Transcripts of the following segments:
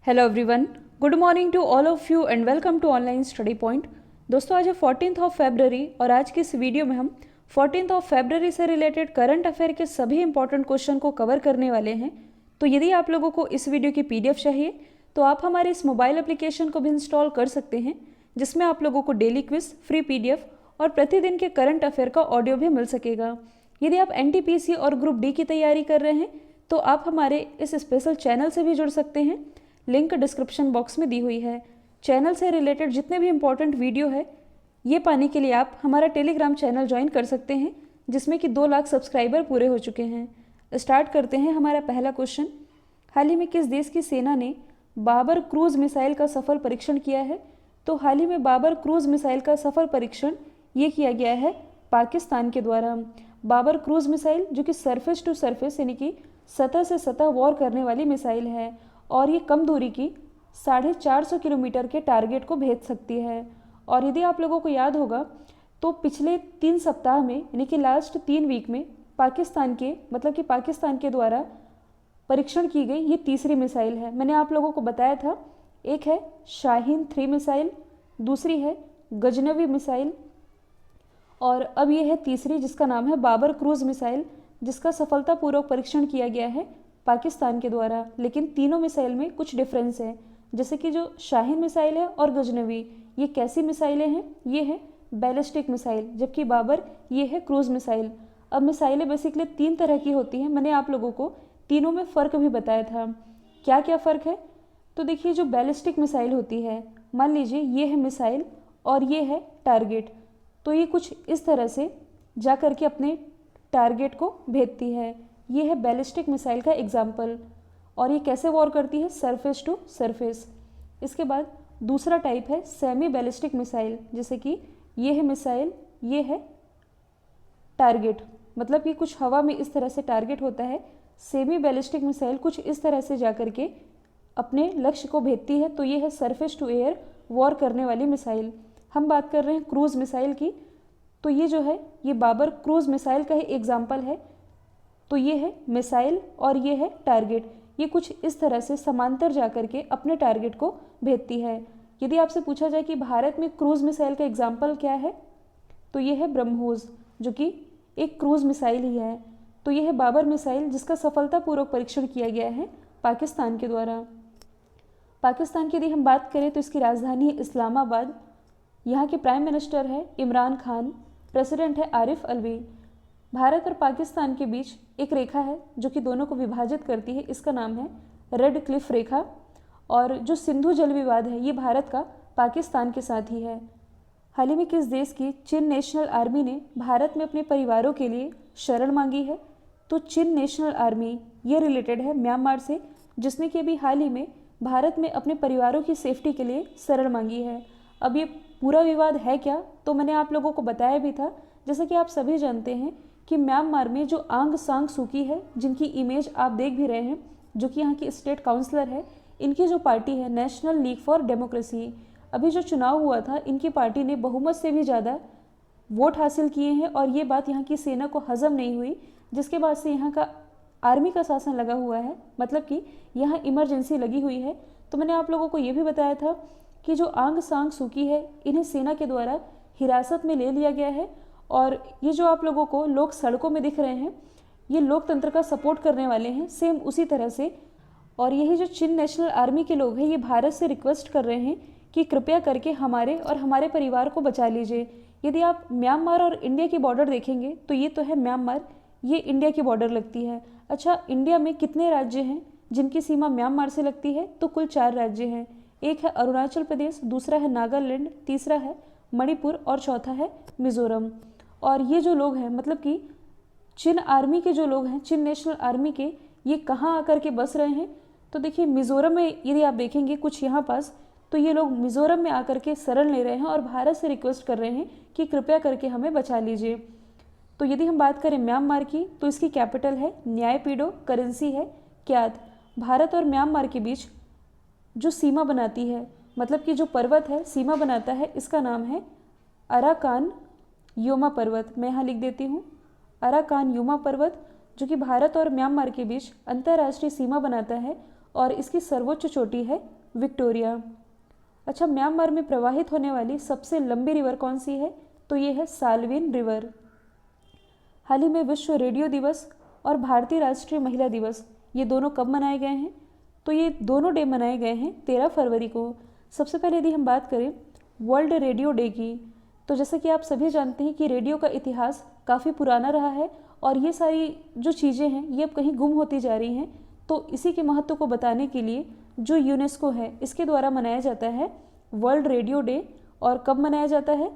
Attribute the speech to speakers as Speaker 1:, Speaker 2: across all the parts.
Speaker 1: Hello everyone, good morning to all of you and welcome to online study point. दोस्तों, आज है 14th of February और आज की इस वीडियो में हम 14th ऑफ फरवरी से रिलेटेड करंट अफेयर के सभी इंपॉर्टेंट क्वेश्चन को कवर करने वाले हैं। तो यदि आप लोगों को इस वीडियो की पीडीएफ चाहिए तो आप हमारे इस मोबाइल एप्लीकेशन को भी इंस्टॉल कर सकते हैं, जिसमें आप लोगों को डेली क्विज, फ्री पीडीएफ और प्रतिदिन के करंट अफेयर का ऑडियो भी मिल सकेगा। यदि आप एनटीपीसी और ग्रुप डी की तैयारी कर रहे हैं तो आप हमारे इस स्पेशल चैनल से भी जुड़ सकते हैं। लिंक डिस्क्रिप्शन बॉक्स में दी हुई है। चैनल से रिलेटेड जितने भी इंपॉर्टेंट वीडियो है ये पाने के लिए आप हमारा टेलीग्राम चैनल ज्वाइन कर सकते हैं, जिसमें कि 2 लाख सब्सक्राइबर पूरे हो चुके हैं। स्टार्ट करते हैं हमारा पहला क्वेश्चन। हाल ही में किस देश की सेना ने बाबर क्रूज मिसाइल का सफल परीक्षण किया है? तो हाल ही में बाबर क्रूज मिसाइल का सफल परीक्षण ये किया गया है पाकिस्तान के द्वारा। बाबर क्रूज मिसाइल जो कि सरफेस टू सरफेस यानी कि सतह से सतह वॉर करने वाली मिसाइल है और ये कम दूरी की 450 किलोमीटर के टारगेट को भेज सकती है। और यदि आप लोगों को याद होगा तो पिछले 3 सप्ताह में यानी कि लास्ट 3 वीक में पाकिस्तान के द्वारा परीक्षण की गई ये तीसरी मिसाइल है। मैंने आप लोगों को बताया था, एक है शाहीन 3 मिसाइल, दूसरी है गजनवी मिसाइल और अब ये है तीसरी जिसका नाम है बाबर क्रूज मिसाइल, जिसका सफलतापूर्वक परीक्षण किया गया है पाकिस्तान के द्वारा। लेकिन तीनों मिसाइल में कुछ डिफरेंस है, जैसे कि जो शाहीन मिसाइल है और गजनवी ये कैसी मिसाइलें हैं? ये है बैलिस्टिक मिसाइल, जबकि बाबर ये है क्रूज मिसाइल। अब मिसाइलें बेसिकली 3 तरह की होती हैं। मैंने आप लोगों को तीनों में फ़र्क भी बताया था। क्या क्या फ़र्क है? तो देखिए, जो बैलिस्टिक मिसाइल होती है, मान लीजिए ये है मिसाइल और ये है टारगेट, तो ये कुछ इस तरह से जा कर के अपने टारगेट को भेजती है। ये है बैलिस्टिक मिसाइल का एग्जाम्पल। और ये कैसे वॉर करती है? Surface to surface. इसके बाद दूसरा टाइप है सेमी बैलिस्टिक मिसाइल, जैसे कि ये है मिसाइल, ये है टारगेट, मतलब कि कुछ हवा में इस तरह से टारगेट होता है। सेमी बैलिस्टिक मिसाइल कुछ इस तरह से जा कर के अपने लक्ष्य को भेजती है, तो ये है सरफेस टू एयर वॉर करने वाली मिसाइल। हम बात कर रहे हैं क्रूज मिसाइल की, तो ये जो है ये बाबर क्रूज मिसाइल का ही एग्जाम्पल है। तो ये है मिसाइल और ये है टारगेट, ये कुछ इस तरह से समांतर जाकर के अपने टारगेट को भेजती है। यदि आपसे पूछा जाए कि भारत में क्रूज मिसाइल का एग्जाम्पल क्या है, तो ये है ब्रह्मोस, जो कि एक क्रूज मिसाइल ही है। तो ये है बाबर मिसाइल, जिसका सफलतापूर्वक परीक्षण किया गया है पाकिस्तान के द्वारा। पाकिस्तान की यदि हम बात करें तो इसकी राजधानी है इस्लामाबाद। यहाँ के प्राइम मिनिस्टर है इमरान खान, प्रेसिडेंट है आरिफ अलवी। भारत और पाकिस्तान के बीच एक रेखा है जो कि दोनों को विभाजित करती है, इसका नाम है रेड क्लिफ रेखा। और जो सिंधु जल विवाद है ये भारत का पाकिस्तान के साथ ही है। हाल ही में किस देश की चिन नेशनल आर्मी ने भारत में अपने परिवारों के लिए शरण मांगी है? तो चिन नेशनल आर्मी ये रिलेटेड है म्यांमार से, जिसने कि अभी हाल ही में भारत में अपने परिवारों की सेफ्टी के लिए शरण मांगी है। अब ये पूरा विवाद है क्या, तो मैंने आप लोगों को बताया भी था। जैसा कि आप सभी जानते हैं कि म्यांमार में जो आंग सांग सूकी है, जिनकी इमेज आप देख भी रहे हैं, जो कि यहाँ की स्टेट काउंसलर है, इनकी जो पार्टी है नेशनल लीग फॉर डेमोक्रेसी, अभी जो चुनाव हुआ था इनकी पार्टी ने बहुमत से भी ज़्यादा वोट हासिल किए हैं और ये बात यहाँ की सेना को हजम नहीं हुई, जिसके बाद से यहाँ का आर्मी का शासन लगा हुआ है, मतलब कि यहाँ इमरजेंसी लगी हुई है। तो मैंने आप लोगों को ये भी बताया था कि जो आंग सांग सूकी है इन्हें सेना के द्वारा हिरासत में ले लिया गया है। और ये जो आप लोगों को लोग सड़कों में दिख रहे हैं, ये लोकतंत्र का सपोर्ट करने वाले हैं, सेम उसी तरह से। और यही जो चिन नेशनल आर्मी के लोग हैं ये भारत से रिक्वेस्ट कर रहे हैं कि कृपया करके हमारे और हमारे परिवार को बचा लीजिए। यदि आप म्यांमार और इंडिया की बॉर्डर देखेंगे तो ये तो है म्यांमार, ये इंडिया की बॉर्डर लगती है। अच्छा, इंडिया में कितने राज्य हैं जिनकी सीमा म्यांमार से लगती है? तो कुल 4 राज्य हैं। एक है अरुणाचल प्रदेश, दूसरा है नागालैंड, तीसरा है मणिपुर और चौथा है मिजोरम। और ये जो लोग हैं, मतलब कि चिन आर्मी के जो लोग हैं, चिन नेशनल आर्मी के, ये कहाँ आकर के बस रहे हैं? तो देखिए, मिजोरम में यदि आप देखेंगे कुछ यहाँ पास, तो ये लोग मिजोरम में आकर के शरण ले रहे हैं और भारत से रिक्वेस्ट कर रहे हैं कि कृपया करके हमें बचा लीजिए। तो यदि हम बात करें म्यांमार की, तो इसकी कैपिटल है न्यायपीडो, करेंसी है क्यात। भारत और म्यांमार के बीच जो सीमा बनाती है, मतलब कि जो पर्वत है सीमा बनाता है, इसका नाम है अराकान योमा पर्वत। मैं यहाँ लिख देती हूँ, अराकान योमा पर्वत, जो कि भारत और म्यांमार के बीच अंतर्राष्ट्रीय सीमा बनाता है और इसकी सर्वोच्च चोटी है विक्टोरिया। अच्छा, म्यांमार में प्रवाहित होने वाली सबसे लंबी रिवर कौन सी है? तो ये है साल्विन रिवर। हाल ही में विश्व रेडियो दिवस और भारतीय राष्ट्रीय महिला दिवस ये दोनों कब मनाए गए हैं? तो ये दोनों डे मनाए गए हैं 13 फरवरी को। सबसे पहले यदि हम बात करें वर्ल्ड रेडियो डे की, तो जैसा कि आप सभी जानते हैं कि रेडियो का इतिहास काफ़ी पुराना रहा है और ये सारी जो चीज़ें हैं ये अब कहीं गुम होती जा रही हैं। तो इसी के महत्व को बताने के लिए जो यूनेस्को है इसके द्वारा मनाया जाता है वर्ल्ड रेडियो डे। और कब मनाया जाता है?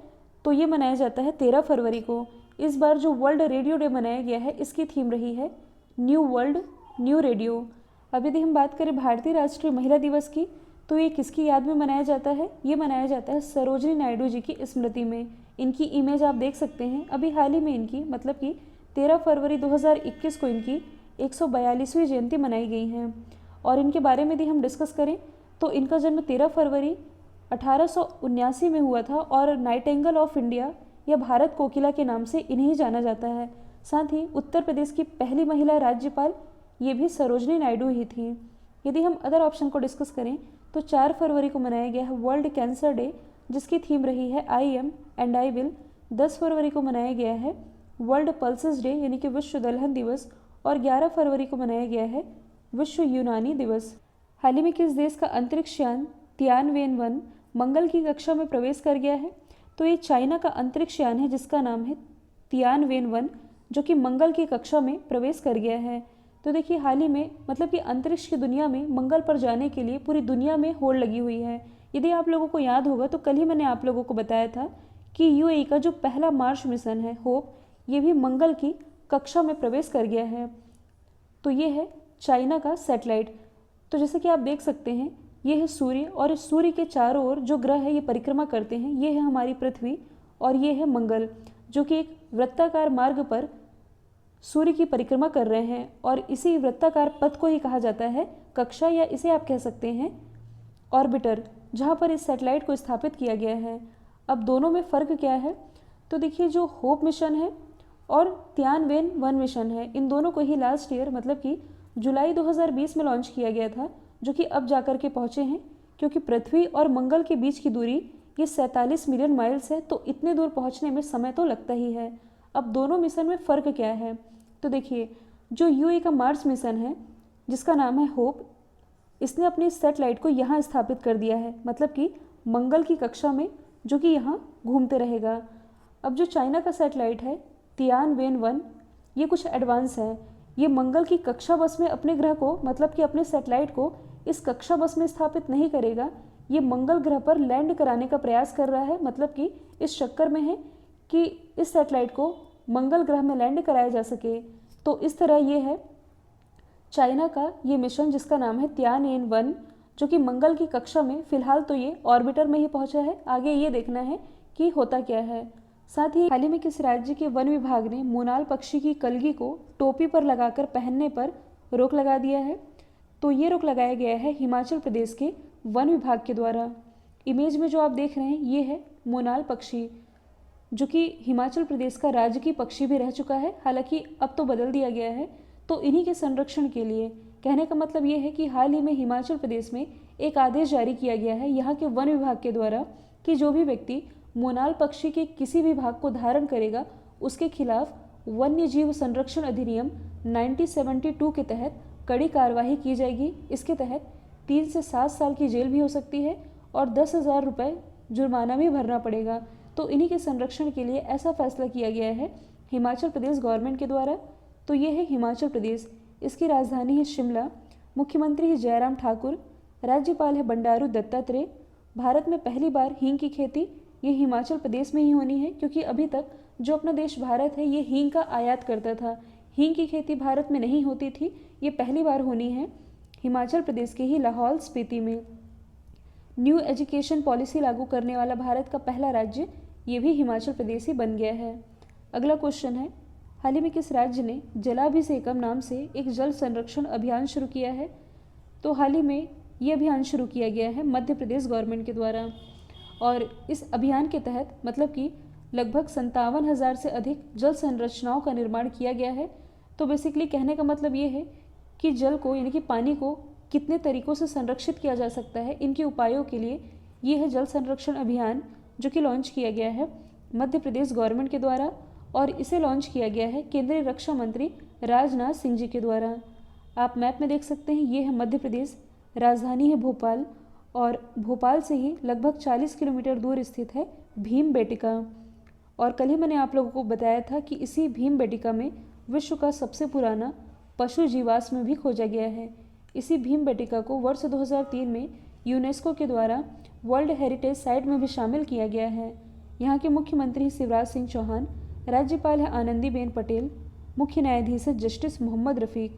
Speaker 1: तो ये मनाया जाता है 13 फरवरी को। इस बार जो वर्ल्ड रेडियो डे मनाया गया है इसकी थीम रही है न्यू वर्ल्ड न्यू रेडियो। अब यदि हम बात करें भारतीय राष्ट्रीय महिला दिवस की, तो ये किसकी याद में मनाया जाता है? ये मनाया जाता है सरोजिनी नायडू जी की स्मृति में। इनकी इमेज आप देख सकते हैं। अभी हाल ही में इनकी मतलब कि 13 फरवरी 2021 को इनकी 142वीं जयंती मनाई गई है। और इनके बारे में यदि हम डिस्कस करें तो इनका जन्म 13 फरवरी 1879 में हुआ था और नाइटिंगेल ऑफ इंडिया या भारत कोकिला के नाम से इन्हें जाना जाता है। साथ ही उत्तर प्रदेश की पहली महिला राज्यपाल ये भी सरोजिनी नायडू ही थी। यदि हम अदर ऑप्शन को डिस्कस करें तो 4 फरवरी को मनाया गया है वर्ल्ड कैंसर डे, जिसकी थीम रही है I am and I will. 10 फरवरी को मनाया गया है वर्ल्ड पल्सेस डे यानी कि विश्व दलहन दिवस। और 11 फरवरी को मनाया गया है विश्व यूनानी दिवस। हाल ही में किस देश का अंतरिक्ष यान तियानवेन-1 मंगल की कक्षा में प्रवेश कर गया है? तो ये चाइना का अंतरिक्ष यान है जिसका नाम है तियानवेन-1, जो कि मंगल की कक्षा में प्रवेश कर गया है। तो देखिए हाल ही में मतलब कि अंतरिक्ष की दुनिया में मंगल पर जाने के लिए पूरी दुनिया में होड़ लगी हुई है। यदि आप लोगों को याद होगा तो कल ही मैंने आप लोगों को बताया था कि यूएई का जो पहला मार्स मिशन है होप, ये भी मंगल की कक्षा में प्रवेश कर गया है। तो ये है चाइना का सैटेलाइट। तो जैसे कि आप देख सकते हैं ये है सूर्य और इस सूर्य के चारों ओर जो ग्रह है ये परिक्रमा करते हैं। ये है हमारी पृथ्वी और ये है मंगल, जो कि एक वृत्ताकार मार्ग पर सूर्य की परिक्रमा कर रहे हैं। और इसी वृत्ताकार पथ को ही कहा जाता है कक्षा, या इसे आप कह सकते हैं ऑर्बिटर, जहाँ पर इस सैटेलाइट को स्थापित किया गया है। अब दोनों में फ़र्क क्या है? तो देखिए जो होप मिशन है और तियानवेन-1 मिशन है, इन दोनों को ही लास्ट ईयर मतलब कि जुलाई 2020 में लॉन्च किया गया था, जो कि अब जाकर के पहुँचे हैं। क्योंकि पृथ्वी और मंगल के बीच की दूरी ये 47 मिलियन माइल्स है, तो इतने दूर पहुँचने में समय तो लगता ही है। अब दोनों मिशन में फ़र्क क्या है? तो देखिए जो यूएई का मार्स मिशन है जिसका नाम है होप, इसने अपनी सैटेलाइट को यहाँ स्थापित कर दिया है, मतलब कि मंगल की कक्षा में, जो कि यहाँ घूमते रहेगा। अब जो चाइना का सैटेलाइट है तियानवेन-1, ये कुछ एडवांस है। ये मंगल की कक्षा बस में अपने ग्रह को मतलब कि अपने सैटेलाइट को इस कक्षा बस में स्थापित नहीं करेगा, ये मंगल ग्रह पर लैंड कराने का प्रयास कर रहा है। मतलब कि इस चक्कर में है कि इस सैटेलाइट को मंगल ग्रह में लैंड कराया जा सके। तो इस तरह ये है चाइना का ये मिशन जिसका नाम है तियानवेन-1, जो कि मंगल की कक्षा में फ़िलहाल तो ये ऑर्बिटर में ही पहुंचा है। आगे ये देखना है कि होता क्या है। साथ ही हाल ही में किस राज्य के वन विभाग ने मोनाल पक्षी की कलगी को टोपी पर लगाकर पहनने पर रोक लगा दिया है? तो ये रोक लगाया गया है हिमाचल प्रदेश के वन विभाग के द्वारा। इमेज में जो आप देख रहे हैं ये है मोनाल पक्षी, जो कि हिमाचल प्रदेश का राजकीय पक्षी भी रह चुका है, हालांकि अब तो बदल दिया गया है। तो इन्हीं के संरक्षण के लिए कहने का मतलब ये है कि हाल ही में हिमाचल प्रदेश में एक आदेश जारी किया गया है यहाँ के वन विभाग के द्वारा कि जो भी व्यक्ति मोनाल पक्षी के किसी भी भाग को धारण करेगा उसके खिलाफ वन्य जीव संरक्षण अधिनियम 1972 के तहत कड़ी कार्रवाई की जाएगी। इसके तहत 3 से 7 साल की जेल भी हो सकती है और 10,000 रुपये जुर्माना भी भरना पड़ेगा। तो इन्हीं के संरक्षण के लिए ऐसा फैसला किया गया है हिमाचल प्रदेश गवर्नमेंट के द्वारा। तो ये है हिमाचल प्रदेश, इसकी राजधानी है शिमला, मुख्यमंत्री है जयराम ठाकुर, राज्यपाल है बंडारू दत्तात्रेय। भारत में पहली बार हींग की खेती ये हिमाचल प्रदेश में ही होनी है, क्योंकि अभी तक जो अपना देश भारत है ये हींग का आयात करता था। हींग की खेती भारत में नहीं होती थी, ये पहली बार होनी है हिमाचल प्रदेश के ही लाहौल स्पीति में। न्यू एजुकेशन पॉलिसी लागू करने वाला भारत का पहला राज्य ये भी हिमाचल प्रदेश ही बन गया है। अगला क्वेश्चन है, हाल ही में किस राज्य ने जलाभिषेकम नाम से एक जल संरक्षण अभियान शुरू किया है? तो हाल ही में ये अभियान शुरू किया गया है मध्य प्रदेश गवर्नमेंट के द्वारा। और इस अभियान के तहत मतलब कि लगभग 57,000 से अधिक जल संरचनाओं का निर्माण किया गया है। तो बेसिकली कहने का मतलब ये है कि जल को यानी कि पानी को कितने तरीकों से संरक्षित किया जा सकता है, इनके उपायों के लिए ये है जल संरक्षण अभियान जो कि लॉन्च किया गया है मध्य प्रदेश गवर्नमेंट के द्वारा, और इसे लॉन्च किया गया है केंद्रीय रक्षा मंत्री राजनाथ सिंह जी के द्वारा। आप मैप में देख सकते हैं, ये है मध्य प्रदेश, राजधानी है भोपाल, और भोपाल से ही लगभग 40 किलोमीटर दूर स्थित है भीमबेटका। और कल ही मैंने आप लोगों को बताया था कि इसी भीमबेटका में विश्व का सबसे पुराना पशु जीवाश्म भी खोजा गया है। इसी भीमबेटका को वर्ष 2003 में यूनेस्को के द्वारा वर्ल्ड हेरिटेज साइट में भी शामिल किया गया है। यहाँ के मुख्यमंत्री शिवराज सिंह चौहान, राज्यपाल है आनंदीबेन पटेल, मुख्य न्यायाधीश है जस्टिस मोहम्मद रफ़ीक।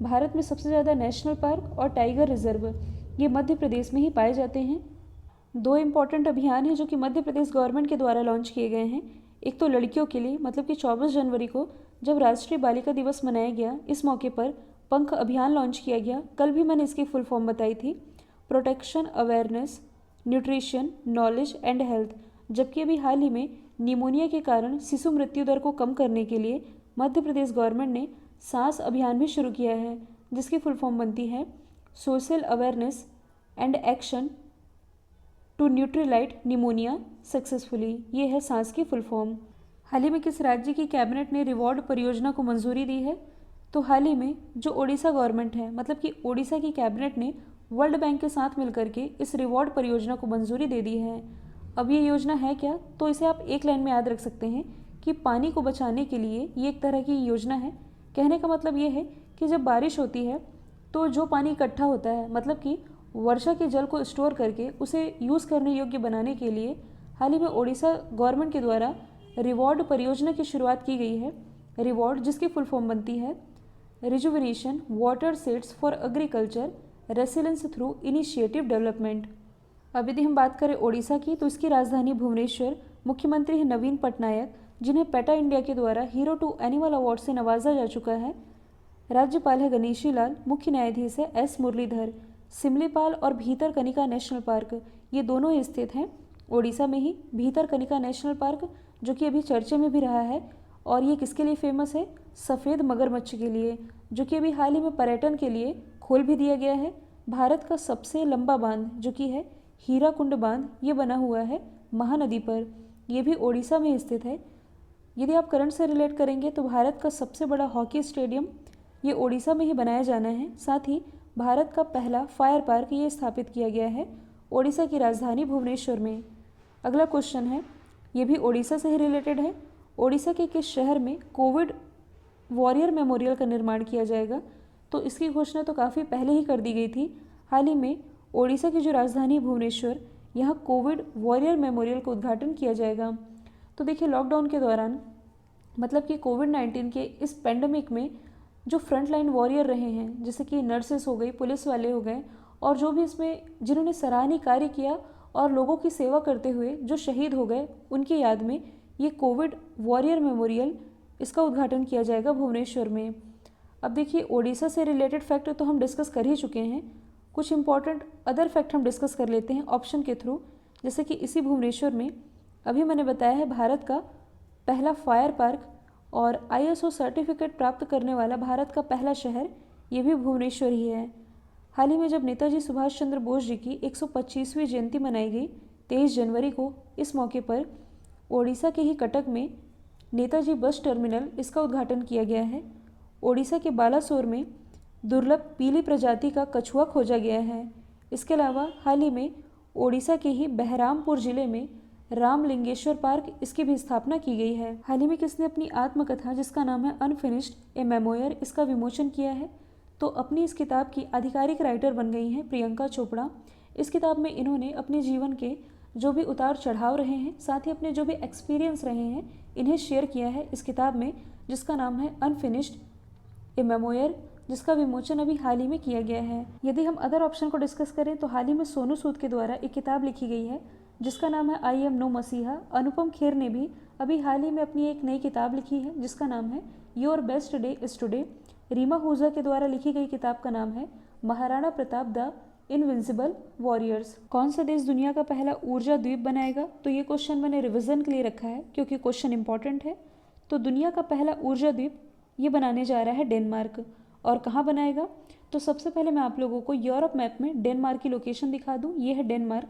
Speaker 1: भारत में सबसे ज़्यादा नेशनल पार्क और टाइगर रिजर्व ये मध्य प्रदेश में ही पाए जाते हैं। 2 इम्पॉर्टेंट अभियान हैं जो कि मध्य प्रदेश गवर्नमेंट के द्वारा लॉन्च किए गए हैं। एक तो लड़कियों के लिए, मतलब कि 24 जनवरी को जब राष्ट्रीय बालिका दिवस मनाया गया, इस मौके पर पंख अभियान लॉन्च किया गया। कल भी मैंने इसकी फुल फॉर्म बताई थी, protection, awareness, nutrition, knowledge and health. जबकि अभी हाल ही में निमोनिया के कारण शिशु मृत्यु दर को कम करने के लिए मध्य प्रदेश गवर्नमेंट ने सांस अभियान भी शुरू किया है, जिसकी फुल फॉर्म बनती है social awareness and action to neutralise pneumonia successfully. ये है सांस की फुल फॉर्म। हाल ही में किस राज्य की कैबिनेट ने रिवॉर्ड परियोजना को मंजूरी दी है? तो हाल ही में जो ओडिशा गवर्नमेंट है, मतलब कि ओडिशा की कैबिनेट ने वर्ल्ड बैंक के साथ मिलकर के इस रिवॉर्ड परियोजना को मंजूरी दे दी है। अब ये योजना है क्या? तो इसे आप एक लाइन में याद रख सकते हैं कि पानी को बचाने के लिए ये एक तरह की योजना है। कहने का मतलब ये है कि जब बारिश होती है तो जो पानी इकट्ठा होता है, मतलब कि वर्षा के जल को स्टोर करके उसे यूज़ करने योग्य बनाने के लिए हाल ही में ओडिशा गवर्नमेंट के द्वारा रिवॉर्ड परियोजना की शुरुआत की गई है। रिवॉर्ड जिसकी फुल फॉर्म बनती है rejuvenation water sets for agriculture resilience through initiative development. अब यदि हम बात करें ओडिशा की, तो इसकी राजधानी भुवनेश्वर, मुख्यमंत्री है नवीन पटनायक, जिन्हें पेटा इंडिया के द्वारा हीरो टू एनिमल अवार्ड से नवाजा जा चुका है। राज्यपाल है गणेशी लाल, मुख्य न्यायाधीश है एस मुरलीधर। सिमलीपाल और भीतरकनिका नेशनल पार्क ये दोनों ही स्थित हैं ओडिशा में ही। भीतरकनिका नेशनल पार्क जो कि अभी चर्चे में भी रहा है, और ये किसके लिए फेमस है? सफ़ेद मगरमच्छ के लिए, जो कि अभी हाल ही में पर्यटन के लिए खोल भी दिया गया है। भारत का सबसे लंबा बांध जो कि है हीराकुंड बांध, ये बना हुआ है महानदी पर, ये भी ओडिशा में स्थित है। यदि आप करंट से रिलेट करेंगे तो भारत का सबसे बड़ा हॉकी स्टेडियम ये ओडिशा में ही बनाया जाना है। साथ ही भारत का पहला फायर पार्क ये स्थापित किया गया है ओडिशा की राजधानी भुवनेश्वर में। अगला क्वेश्चन है, ये भी ओडिशा से ही रिलेटेड है। ओडिशा के किस शहर में कोविड वॉरियर मेमोरियल का निर्माण किया जाएगा? तो इसकी घोषणा तो काफ़ी पहले ही कर दी गई थी। हाल ही में ओडिशा की जो राजधानी भुवनेश्वर, यहाँ कोविड वॉरियर मेमोरियल का उद्घाटन किया जाएगा। तो देखिए, लॉकडाउन के दौरान, मतलब कि कोविड-19 के इस पेंडेमिक में जो फ्रंट लाइन वॉरियर रहे हैं, जैसे कि नर्सेस हो गई, पुलिस वाले हो गए, और जो भी इसमें जिन्होंने सराहनीय कार्य किया और लोगों की सेवा करते हुए जो शहीद हो गए, उनकी याद में ये कोविड वॉरियर मेमोरियल, इसका उद्घाटन किया जाएगा भुवनेश्वर में। अब देखिए, ओडिशा से रिलेटेड फैक्ट तो हम डिस्कस कर ही चुके हैं। कुछ इंपॉर्टेंट अदर फैक्ट हम डिस्कस कर लेते हैं ऑप्शन के थ्रू। जैसे कि इसी भुवनेश्वर में अभी मैंने बताया है भारत का पहला फायर पार्क, और ISO सर्टिफिकेट प्राप्त करने वाला भारत का पहला शहर ये भी भुवनेश्वर ही है। हाल ही में जब नेताजी सुभाष चंद्र बोस जी की 125वीं जयंती मनाई गई 23 जनवरी को, इस मौके पर ओडिशा के ही कटक में नेताजी बस टर्मिनल, इसका उद्घाटन किया गया है। ओडिशा के बालासोर में दुर्लभ पीली प्रजाति का कछुआ खोजा गया है। इसके अलावा हाल ही में ओडिशा के ही बहरामपुर जिले में रामलिंगेश्वर पार्क, इसकी भी स्थापना की गई है। हाल ही में किसने अपनी आत्मकथा जिसका नाम है अनफिनिश्ड ए मेमोयर, इसका विमोचन किया है? तो अपनी इस किताब की आधिकारिक राइटर बन गई हैं प्रियंका चोपड़ा। इस किताब में इन्होंने अपने जीवन के जो भी उतार चढ़ाव रहे हैं, साथ ही अपने जो भी एक्सपीरियंस रहे हैं, इन्हें शेयर किया है इस किताब में, जिसका नाम है अनफिनिश्ड ए मेमोयर, जिसका विमोचन अभी हाल ही में किया गया है। यदि हम अदर ऑप्शन को डिस्कस करें तो हाल ही में सोनू सूद के द्वारा एक किताब लिखी गई है जिसका नाम है आई एम नो मसीहा। अनुपम खेर ने भी अभी हाल ही में अपनी एक नई किताब लिखी है जिसका नाम है your best day is today. Reema Huja के द्वारा लिखी गई किताब का नाम है Maharana Pratap the invincible warriors. कौन सा देश दुनिया का पहला ऊर्जा द्वीप बनाएगा? तो ये क्वेश्चन मैंने रिवीजन के लिए रखा है क्योंकि क्वेश्चन इंपॉर्टेंट है। तो दुनिया का पहला ऊर्जा द्वीप ये बनाने जा रहा है डेनमार्क। और कहाँ बनाएगा? तो सबसे पहले मैं आप लोगों को यूरोप मैप में डेनमार्क की लोकेशन दिखा दूँ। ये है डेनमार्क।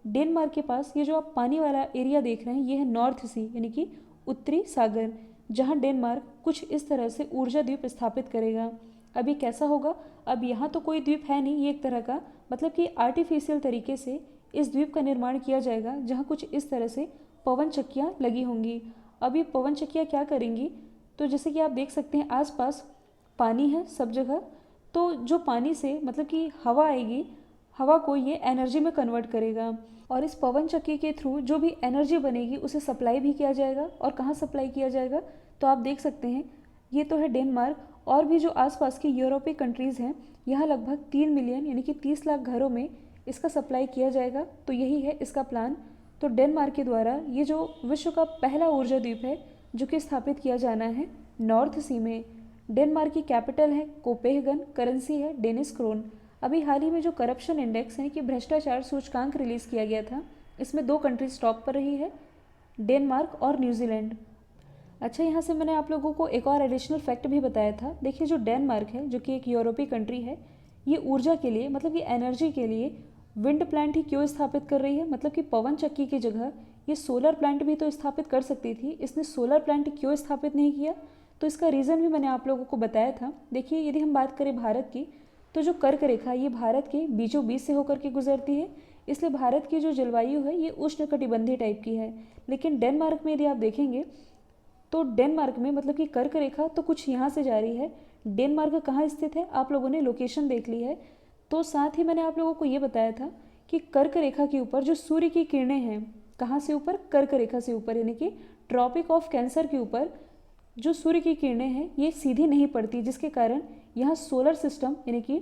Speaker 1: डेनमार्क के पास ये जो आप पानी वाला एरिया देख रहे हैं ये है नॉर्थ सी यानी कि उत्तरी सागर, जहाँ डेनमार्क कुछ इस तरह से ऊर्जा द्वीप स्थापित करेगा। अब ये कैसा होगा? अब यहाँ तो कोई द्वीप है नहीं, ये एक तरह का मतलब कि आर्टिफिशियल तरीके से इस द्वीप का निर्माण किया जाएगा, जहाँ कुछ इस तरह से पवन चक्कियाँ लगी होंगी। अब ये पवन चक्कियाँ क्या करेंगी? तो जैसे कि आप देख सकते हैं आसपास पानी है सब जगह, तो जो पानी से मतलब कि हवा आएगी, हवा को ये एनर्जी में कन्वर्ट करेगा और इस पवन चक्की के थ्रू जो भी एनर्जी बनेगी उसे सप्लाई भी किया जाएगा। और कहाँ सप्लाई किया जाएगा? तो आप देख सकते हैं ये तो है डेनमार्क, और भी जो आसपास की यूरोपीय कंट्रीज़ हैं यहाँ लगभग 3 मिलियन यानी कि 30 लाख घरों में इसका सप्लाई किया जाएगा। तो यही है इसका प्लान। तो डेनमार्क के द्वारा ये जो विश्व का पहला ऊर्जा द्वीप है जो कि स्थापित किया जाना है नॉर्थ सी में। डेनमार्क की कैपिटल है कोपेनहेगन, करेंसी है डेनिश क्रोन। अभी हाल ही में जो करप्शन इंडेक्स यानी कि भ्रष्टाचार सूचकांक रिलीज़ किया गया था, इसमें 2 कंट्रीज टॉप पर रही है, डेनमार्क और न्यूजीलैंड। अच्छा, यहाँ से मैंने आप लोगों को एक और एडिशनल फैक्ट भी बताया था। देखिए जो डेनमार्क है जो कि एक यूरोपीय कंट्री है, ये ऊर्जा के लिए मतलब कि एनर्जी के लिए विंड प्लांट ही क्यों स्थापित कर रही है? मतलब कि पवन चक्की की जगह ये सोलर प्लांट भी तो स्थापित कर सकती थी, इसने सोलर प्लांट क्यों स्थापित नहीं किया? तो इसका रीज़न भी मैंने आप लोगों को बताया था। देखिए यदि हम बात करें भारत की, तो जो कर्क रेखा ये भारत के बीचों बीच से होकर के गुजरती है, इसलिए भारत की जो जलवायु है ये उष्णकटिबंधीय टाइप की है। लेकिन डेनमार्क में यदि आप देखेंगे तो डेनमार्क में मतलब कि कर्क रेखा तो कुछ यहाँ से जा रही है। डेनमार्क कहाँ स्थित है आप लोगों ने लोकेशन देख ली है। तो साथ ही मैंने आप लोगों को ये बताया था कि कर्क रेखा के ऊपर जो सूर्य की किरणें हैं, कहाँ से ऊपर? कर्क रेखा से ऊपर, यानी कि ट्रॉपिक ऑफ कैंसर के ऊपर जो सूर्य की किरणें हैं ये सीधी नहीं पड़ती, जिसके कारण यहाँ सोलर सिस्टम यानी कि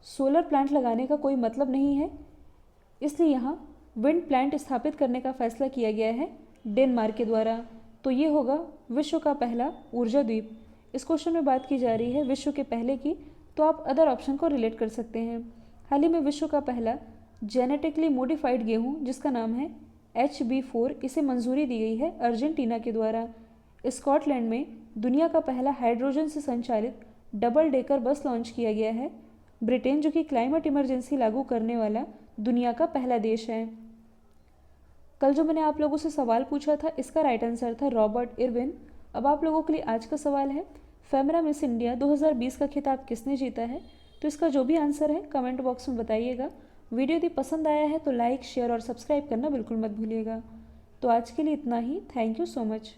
Speaker 1: सोलर प्लांट लगाने का कोई मतलब नहीं है। इसलिए यहाँ विंड प्लांट स्थापित करने का फैसला किया गया है डेनमार्क के द्वारा। तो ये होगा विश्व का पहला ऊर्जा द्वीप। इस क्वेश्चन में बात की जा रही है विश्व के पहले की, तो आप अदर ऑप्शन को रिलेट कर सकते हैं। हाल ही में विश्व का पहला जेनेटिकली मॉडिफाइड गेहूँ जिसका नाम है HB4, इसे मंजूरी दी गई है अर्जेंटीना के द्वारा। स्कॉटलैंड में दुनिया का पहला हाइड्रोजन से संचालित डबल डेकर बस लॉन्च किया गया है। ब्रिटेन जो कि क्लाइमेट इमरजेंसी लागू करने वाला दुनिया का पहला देश है। कल जो मैंने आप लोगों से सवाल पूछा था इसका राइट आंसर था रॉबर्ट इरविन। अब आप लोगों के लिए आज का सवाल है, फेमरा मिस इंडिया 2020 का खिताब किसने जीता है? तो इसका जो भी आंसर है कमेंट बॉक्स में बताइएगा। वीडियो यदि पसंद आया है तो लाइक, शेयर और सब्सक्राइब करना बिल्कुल मत भूलिएगा। तो आज के लिए इतना ही। Thank you so much.